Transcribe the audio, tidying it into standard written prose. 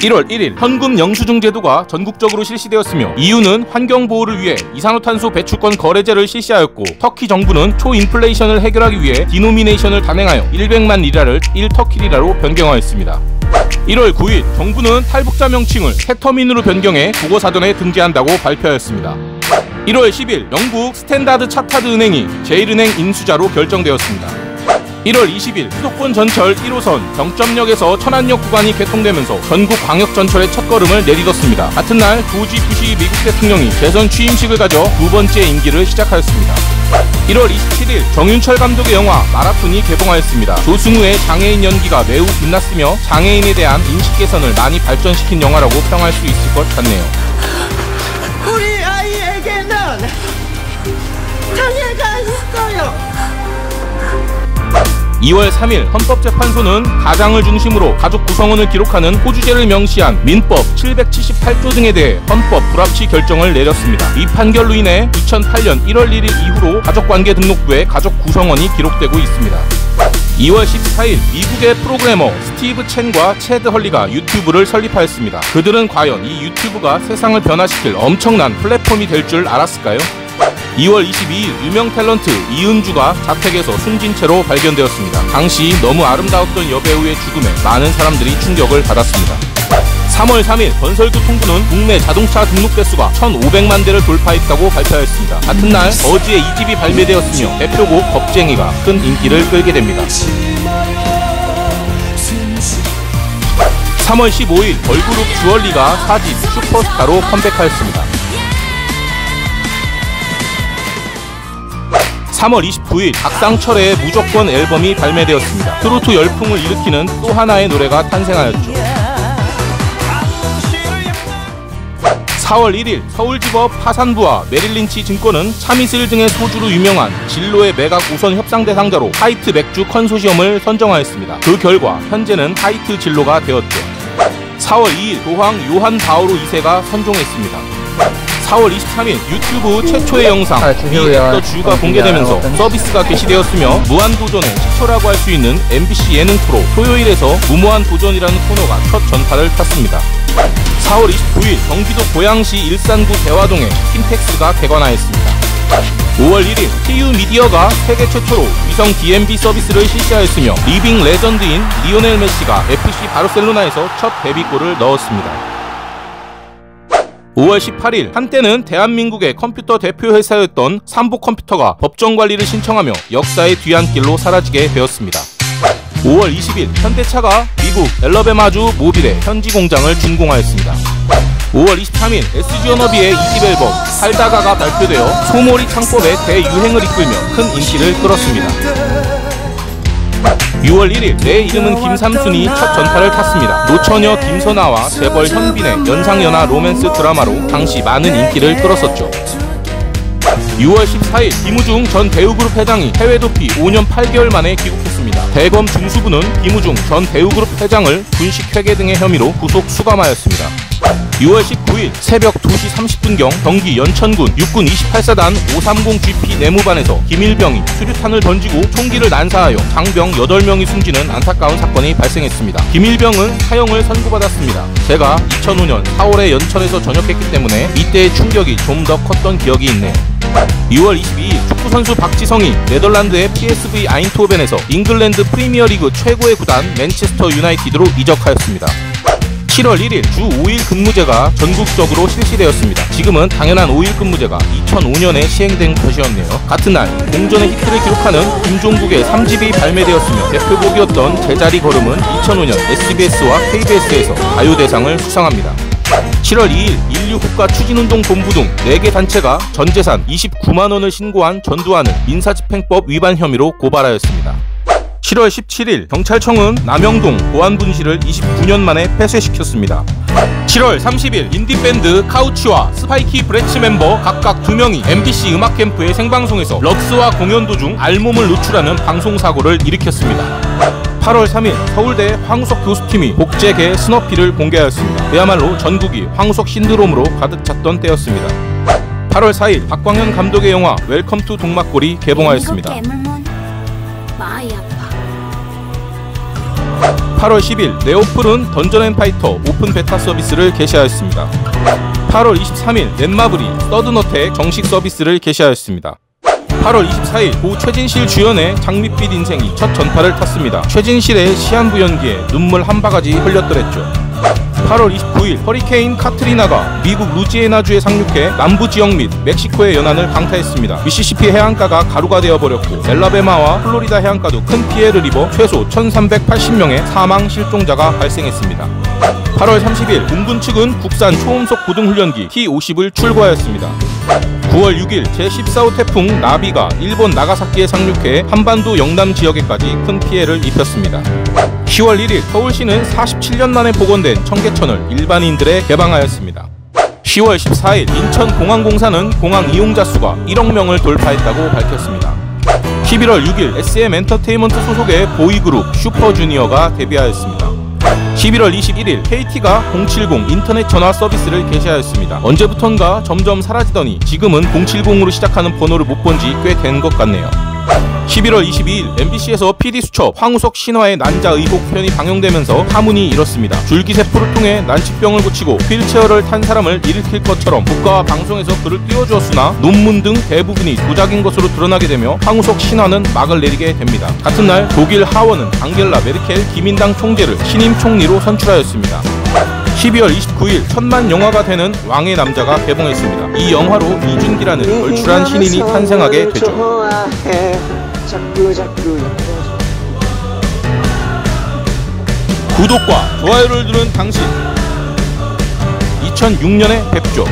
1월 1일 현금 영수증 제도가 전국적으로 실시되었으며 이유는 환경보호를 위해 이산화탄소 배출권 거래제를 실시하였고 터키 정부는 초인플레이션을 해결하기 위해 디노미네이션을 단행하여 100만 리라를 1터키 리라로 변경하였습니다. 1월 9일 정부는 탈북자 명칭을 새터민으로 변경해 국어사전에 등재한다고 발표하였습니다. 1월 10일 영국 스탠다드 차타드 은행이 제1은행 인수자로 결정되었습니다. 1월 20일 수도권 전철 1호선 정점역에서 천안역 구간이 개통되면서 전국 광역전철의 첫걸음을 내딛었습니다. 같은 날 조지 부시 미국 대통령이 재선 취임식을 가져 두 번째 임기를 시작하였습니다. 1월 27일 정윤철 감독의 영화 마라톤이 개봉하였습니다. 조승우의 장애인 연기가 매우 빛났으며 장애인에 대한 인식 개선을 많이 발전시킨 영화라고 평할 수 있을 것 같네요. 우리 아이에게는 장애가 있어요. 2월 3일 헌법재판소는 가장을 중심으로 가족 구성원을 기록하는 호주제를 명시한 민법 778조 등에 대해 헌법 불합치 결정을 내렸습니다. 이 판결로 인해 2008년 1월 1일 이후로 가족관계 등록부에 가족 구성원이 기록되고 있습니다. 2월 14일 미국의 프로그래머 스티브 첸과 체드 헐리가 유튜브를 설립하였습니다. 그들은 과연 이 유튜브가 세상을 변화시킬 엄청난 플랫폼이 될 줄 알았을까요? 2월 22일 유명 탤런트 이은주가 자택에서 숨진 채로 발견되었습니다. 당시 너무 아름다웠던 여배우의 죽음에 많은 사람들이 충격을 받았습니다. 3월 3일 건설교통부는 국내 자동차 등록 대수가 1,500만 대를 돌파했다고 발표하였습니다. 같은 날 버즈의 2집이 발매되었으며 대표곡 겁쟁이가 큰 인기를 끌게 됩니다. 3월 15일 걸그룹 주얼리가 4집 슈퍼스타로 컴백하였습니다. 3월 29일 박상철의 무조건 앨범이 발매되었습니다. 트로트 열풍을 일으키는 또 하나의 노래가 탄생하였죠. 4월 1일 서울지법 파산부와 메릴린치 증권은 참이슬 등의 소주로 유명한 진로의 매각 우선 협상 대상자로 하이트 맥주 컨소시엄을 선정하였습니다. 그 결과 현재는 하이트 진로가 되었죠. 4월 2일 도황 요한 바오로 2세가 선종했습니다. 4월 23일 유튜브 최초의 영상 위에더 주가 공개되면서 서비스가 개시되었으며 무한도전의 시초라고 할 수 있는 MBC 예능 프로 토요일에서 무모한 도전이라는 코너가 첫 전파를 탔습니다. 4월 29일 경기도 고양시 일산구 대화동에 킨텍스가 개관하였습니다. 5월 1일 TU 미디어가 세계 최초로 위성 DMB 서비스를 실시하였으며 리빙 레전드인 리오넬 메시가 FC 바르셀로나에서 첫 데뷔골을 넣었습니다. 5월 18일 한때는 대한민국의 컴퓨터 대표 회사였던 삼보컴퓨터가 법정 관리를 신청하며 역사의 뒤안길로 사라지게 되었습니다. 5월 20일 현대차가 미국 엘러베마주 모빌의 현지 공장을 준공하였습니다. 5월 23일 SG워너비의 2집 앨범 살다가가 발표되어 소몰이 창법의 대유행을 이끌며 큰 인기를 끌었습니다. 6월 1일 내 이름은 김삼순이 첫 전파를 탔습니다. 노처녀 김선아와 재벌 현빈의 연상연하 로맨스 드라마로 당시 많은 인기를 끌었었죠. 6월 14일 김우중 전 대우그룹 회장이 해외 도피 5년 8개월 만에 귀국했습니다. 대검 중수부는 김우중 전 대우그룹 회장을 분식 회계 등의 혐의로 구속 수감하였습니다. 6월 19일 새벽 2시 30분경 경기 연천군 육군 28사단 530GP 내무반에서 김일병이 수류탄을 던지고 총기를 난사하여 장병 8명이 숨지는 안타까운 사건이 발생했습니다. 김일병은 사형을 선고받았습니다. 제가 2005년 4월에 연천에서 전역했기 때문에 이때의 충격이 좀 더 컸던 기억이 있네요. 6월 22일 축구선수 박지성이 네덜란드의 PSV 아인트호벤에서 잉글랜드 프리미어리그 최고의 구단 맨체스터 유나이티드로 이적하였습니다. 7월 1일 주 5일 근무제가 전국적으로 실시되었습니다. 지금은 당연한 5일 근무제가 2005년에 시행된 것이었네요. 같은 날 공전의 히트를 기록하는 김종국의 3집이 발매되었으며 대표곡이었던 제자리 걸음은 2005년 SBS와 KBS에서 가요대상을 수상합니다. 7월 2일 인류국가추진운동본부 등 4개 단체가 전재산 29만원을 신고한 전두환을 민사집행법 위반 혐의로 고발하였습니다. 7월 17일 경찰청은 남영동 보안분실을 29년 만에 폐쇄시켰습니다. 7월 30일 인디밴드 카우치와 스파이키 브레치 멤버 각각 2명이 MBC 음악캠프의 생방송에서 럭스와 공연 도중 알몸을 노출하는 방송사고를 일으켰습니다. 8월 3일 서울대 황우석 교수팀이 복제계 스너피를 공개하였습니다. 그야말로 전국이 황우석 신드롬으로 가득 찼던 때였습니다. 8월 4일 박광현 감독의 영화 웰컴 투 동막골이 개봉하였습니다. 8월 10일 네오플은 던전앤파이터 오픈 베타 서비스를 개시하였습니다. 8월 23일 넷마블이 서든어택 정식 서비스를 개시하였습니다. 8월 24일 고 최진실 주연의 장밋빛 인생이 첫 전파를 탔습니다. 최진실의 시한부 연기에 눈물 한 바가지 흘렸더랬죠. 8월 29일 허리케인 카트리나가 미국 루지애나주에 상륙해 남부 지역 및 멕시코의 연안을 강타했습니다. 미시시피 해안가가 가루가 되어버렸고 엘라베마와 플로리다 해안가도 큰 피해를 입어 최소 1380명의 사망 실종자가 발생했습니다. 8월 30일 공군 측은 국산 초음속 고등훈련기 T-50을 출고하였습니다. 9월 6일 제14호 태풍 나비가 일본 나가사키에 상륙해 한반도 영남 지역에까지 큰 피해를 입혔습니다. 10월 1일 서울시는 47년 만에 복원된 청계천을 일반인들에 개방하였습니다. 10월 14일 인천공항공사는 공항 이용자 수가 1억 명을 돌파했다고 밝혔습니다. 11월 6일 SM 엔터테인먼트 소속의 보이그룹 슈퍼주니어가 데뷔하였습니다. 11월 21일 KT가 070 인터넷 전화 서비스를 개시하였습니다. 언제부턴가 점점 사라지더니 지금은 070으로 시작하는 번호를 못 본 지 꽤 된 것 같네요. 11월 22일 MBC에서 PD수첩 황우석 신화의 난자 의혹 편이 방영되면서 파문이 일었습니다. 줄기세포를 통해 난치병을 고치고 휠체어를 탄 사람을 일으킬 것처럼 국가와 방송에서 글을 띄워주었으나 논문 등 대부분이 조작인 것으로 드러나게 되며 황우석 신화는 막을 내리게 됩니다. 같은 날 독일 하원은 앙겔라 메르켈 기민당 총재를 신임 총리로 선출하였습니다. 12월 29일 천만 영화가 되는 왕의 남자가 개봉했습니다. 이 영화로 이준기라는 걸출한 신인이 탄생하게 되죠. 구독과 좋아요를 누른 당신 2006년에 뵙죠.